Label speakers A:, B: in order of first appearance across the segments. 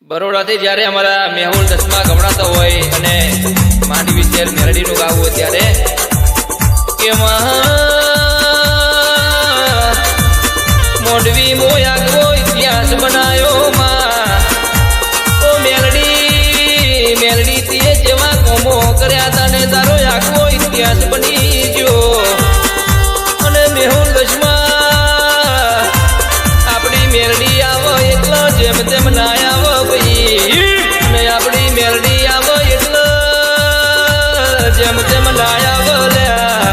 A: બરોડાથી જ્યારે અમારા મેહુલ દસમા ગમણાતો હોય અને માંડવી શેર મેરડીનું ગાવું હોય ત્યારે કે મોઢવી મોયાગવો ઇતિહાસ બનાયો ઓ મેરડી તીએ જેવા કોમો કર્યા હતા ને તારો આગવો ઇતિહાસ બની ગયો અને મેહુલ દસમા આપણી મેરડી આવો એટલો જેમ તેમ ના આવો ભાઈ અને આપણી મેરડી આવો એટલો જેમ તેમ ના આવો લ્યા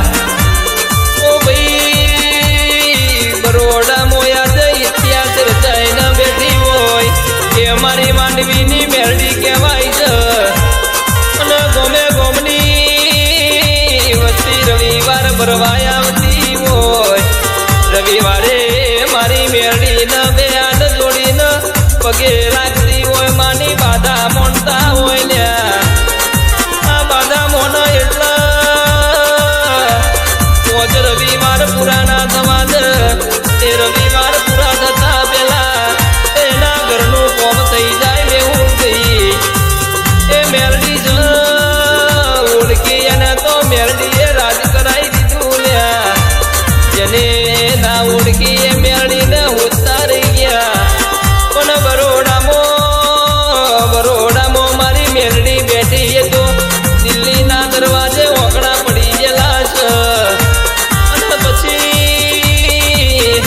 A: ઓ ભાઈ બરોડા મોયા દે ઇતિહાસ રચાઈને બેઠી હોય એ અમારી માંડવીની મેરડી કહેવાય છે અને ગોમે ગોમની વસ્તી રવિવાર ભરવાય આવતી હોય રવિવારે મારી મેરડી ન બે હાથ જોડીને પગે રાખતી હોય માની બાધા મોનતા હોય લ્યા આ બાધા મોન એટલા પોચ રવિવાર પૂરા ના થવા દે એ રવિવાર પૂરા થતા પેલા એના ઘરનું કોમ થઈ જાય મેહુલ ગઈ એ મેરડી જ ઓળખી અને તો મેરડીએ રાજ કરાઈ દીધું લ્યા જેને ના ઓળખી એ મેરડીને હોતા રહી ગયા પણ બરોડામાં મારી મેરડી બેઠી એ તો દિલ્હીના દરવાજે ઓકડા પડી ગયેલા છે અને પછી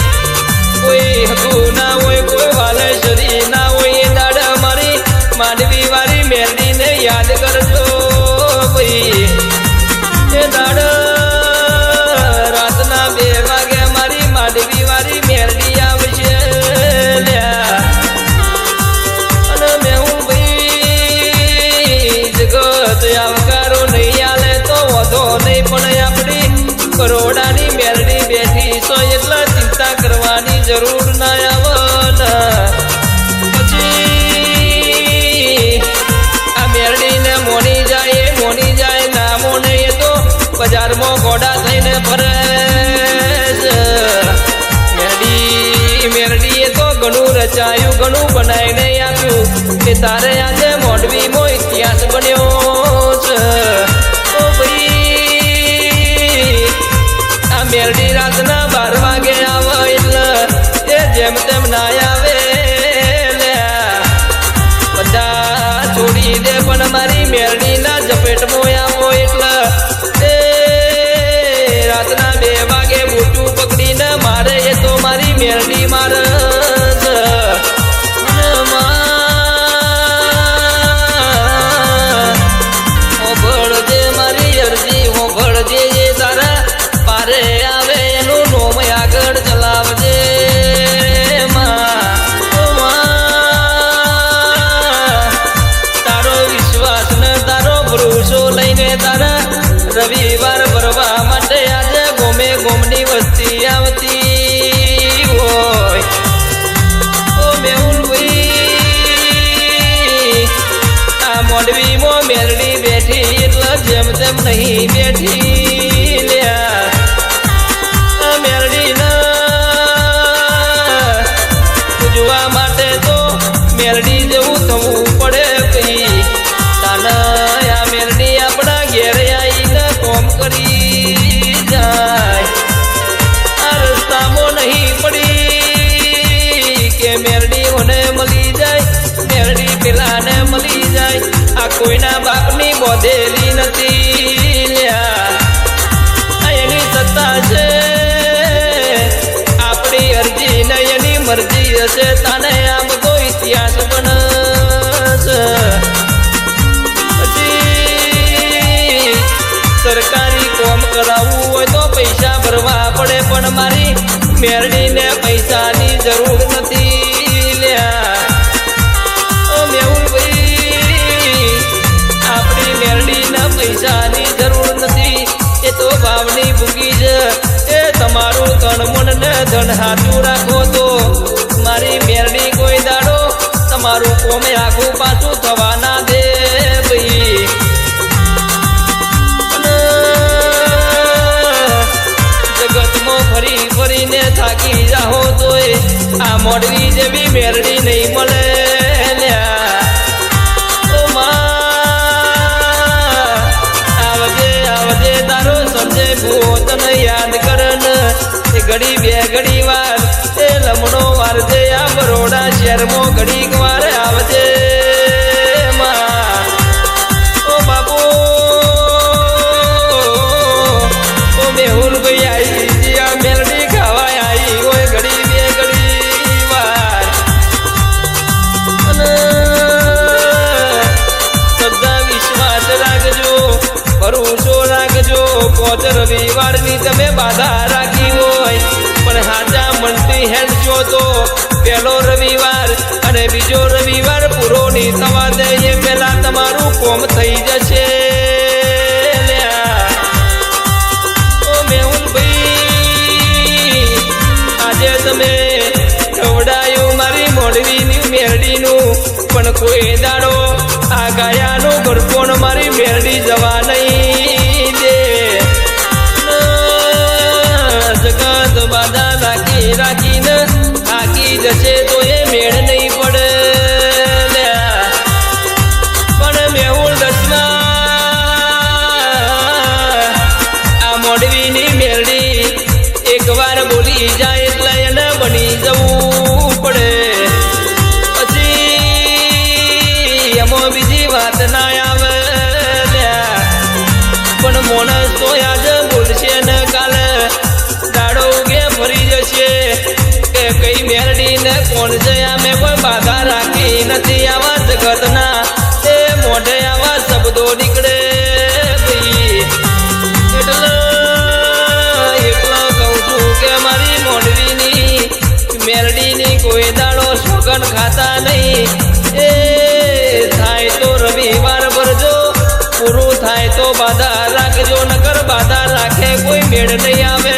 A: કોઈ હકું ના હોય કોઈ વાલેશ્વરી ના હોય એ દાડા મારી માંડવી વાળી મેરડીને યાદ કરજો ભાઈ એ દાડા રાતના 2 વાગે મારી માંડવી વાળી મેરડી આવશે લ્યા અને મેહુલ ભાઈ જગત આવકારો નહીં આલે તો વધો નહીં પણ આપણી બરોડાની મેરડી બેઠી છો એટલે ચિંતા કરવાની જરૂર ના આવે પછી આ મેરડીને મોની જાય ના મોને એ તો બજારમાં ગોડા થઈને ફરે મેરડી એ તો ઘણું રચાયું ઘણું બનાવીને આપ્યું કે તારે આજે મોઢવીમાં ઇતિહાસ બન્યો છે ઓ ભાઈ આ મેરડી રાતના 12 વાગે આવે એટલે એ જેમ તેમ ના આવે બધા છોડી દે પણ મારી મેરડીના ઝપેટમાં આવો એટલે એ રાતના 2 વાગે બૂટું પકડીને મારે એ તો મારી મેરડી મારે ભળજે મારી અરજી હું ભળજે એ તારા પારે આવે એનું નોમ આગળ ચલાવજે તારો વિશ્વાસ ને તારો ભરોસો લઈને તારા રવિવાર ભરવા માટે આજે ગોમે ગોમની વસ્તી આવતી હોય ઓ મેહુલ ભાઈ આ મોઢવીમાં મેરડી બેઠી એટલે જેમ તેમ નહીં બેઠી લ્યા આ મેરડીના પૂજવા માટે તો મેરડી જેવું થવું પડે ભાઈ તાના આ મેરડી આપણા ઘેર આવીને કોમ કરી જાય આ રસ્તામાં નહીં પડી કે મેરડી મને મળી જાય મેરડી પેલાને મળી જાય આ કોઈના બાપની બોધેલી નથી લ્યા એની સત્તા છે આપણી અરજી ને એની મરજી હશે તાને આ બધો ઇતિહાસ બનશે પછી સરકારી કોમ કરાવવું હોય તો પૈસા ભરવા પડે પણ મારી મેરડીને પૈસાની જરૂર નથી લ્યા મેહુલ ભાઈ આપણી મેરડીને પૈસાની જરૂર નથી એ તો ભાવની ભૂગી છે એ તમારું તન મન ને ધન હાથું રાખો તો મારી મેરડી કોઈ દાડો તમારું કોમે આખું પાછું થવા ના દે ભાઈ જગતમાં ફરી ફરીને થાકી જાઓ તોય આ મોડવી જેવી મેરડી નહીં મળે લ્યા ઘડી બે ઘડી વાર એ લમણો વારજે આ બરોડા શહેરમાં ઘડીક વાર આવજે ઓ બાપુ ઓ મેહુલ ભાઈ આવી આ મેલડી ખાવા આવી હોય ઘડી બે ઘડી વાર અને શ્રદ્ધા વિશ્વાસ રાખજો ભરોસો રાખજો 5 રવિવારની તમે બાધા રાખી હોય પણ હાજા મનથી હેડજો તો પહેલો રવિવાર અને બીજો રવિવાર પૂરો નહીં થવા દે એ પહેલા તમારું કોમ થઈ જશે ઓ મેહુલભાઈ આજે તમે ખવડાયું મારી મોડવીની મેરડીનું પણ કોઈ દાડો આ ગાયાનું ગરકોણ મારી મેરડી જવા નહીં દે જગત બાધા રાખી રાખીને થાકી જશે તો એ મેળ નહીં પડે પણ મેહુલ દસમાં આ મોડવીની મેરડી એકવાર બોલી જાય એટલે એને બની જવું પડે પછી એમાં બીજી વાત ના આવે પણ મોણસ તો આજે બોલશે ને કાલે દાડો ઉગે ફરી જશે કે કઈ મેરડી ને કોણ છે અમે કોઈ બાધા રાખી નથી આવા જગતના એ મોઢે આવા શબ્દો નીકળે ભાઈ એટલે કહું છું કે મારી મોઢવીની મેરડીની કોઈ દાડો સોગન ખાતા નહીં એ થાય તો રવિવાર ભરજો પૂરું થાય તો બાધા રાખજો નકર બાધા રાખે કોઈ મેળ નહીં આવે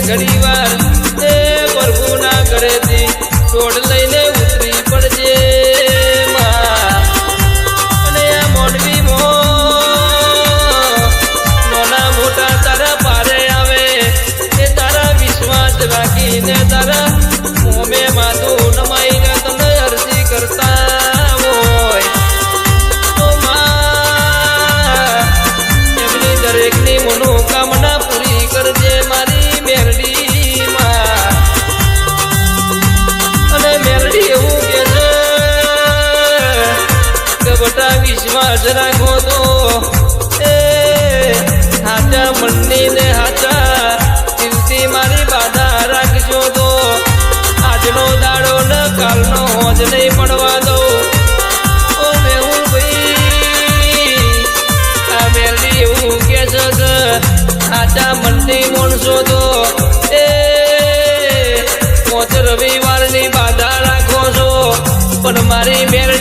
A: ઘડી વાર એ પ્રભુના ઘરેથી છોડ લઈને ઉતરી પડજે અને આ મોડવીમાં નાના મોટા તારા પારે આવે એ તારા વિશ્વાસ રાખીને તારા મોમે માથું નમાઈને તમને અરજી કરતા હોય તો એમની દરેકની મનોકામના પૂરી કરજે મારી વિશ્વાસ રાખો તો એ હાચા મનની ને હાચા દિલથી મારી બાધા રાખજો તો આજનો દાડો ને કાલનો હોજ નહીં પડવા દો ઓ મેહુલ ભાઈ આ મેરડી એવું કે છે કે હાચા મનથી માણસો તો એ 5 રવિવારની બાધા રાખો છો પણ મારી મેરડી